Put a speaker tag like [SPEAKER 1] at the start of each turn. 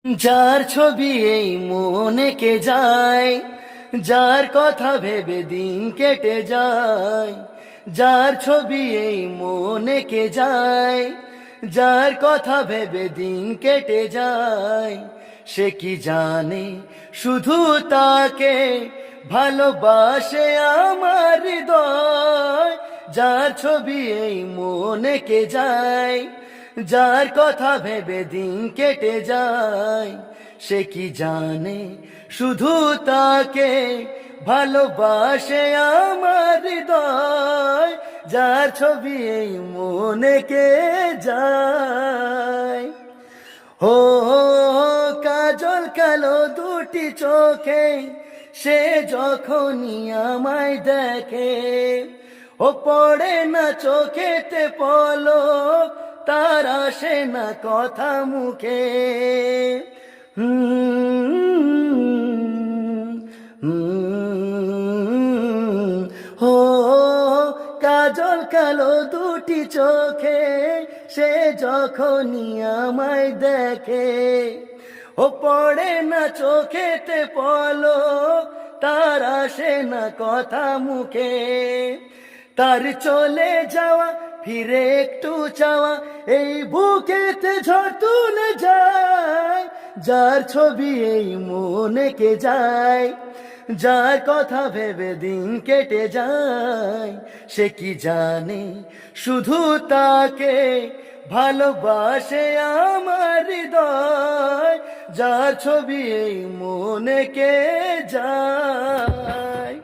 [SPEAKER 1] যার ছবি এই মনে কে যায়, যার কথা ভেবে দিন কেটে যায়। যার ছবি এই মনে কে যায়, যার কথা ভেবে দিন কেটে যায়। সে কি জানে শুধু তাকে ভালোবাসে আমার হৃদয়। যার ছবি এই মনে কে যায়, যার কথা ভেবে দিন কেটে যায়। সে কি জানে শুধু তাকে ভালোবাসে আমার হৃদয়। যার ছবি এই মনে কে যায়। হো হো হো, কাজল কালো দুটি চোখে সে যখনই আমায় দেখে। ও পড়ে না চোখেতে পলক, তার আসে না কথা মুখে। হো কাজল কালো দুটি চোখে সে যখনই আমায় দেখে। ও পড়ে না চোখেতে পলক, তার আসে না কথা মুখে। তার চলে যাওয়া ফিরে একটু চাওয়া এই বুকেতে ঝড় তুলে যায়। যার ছবি এই মনে কে যায়, যার কথা ভেবে দিন কেটে যায়। সে কি জানে শুধু তাকে ভালোবাসে আমার হৃদয়। যার ছবি এই মনে কে যায়।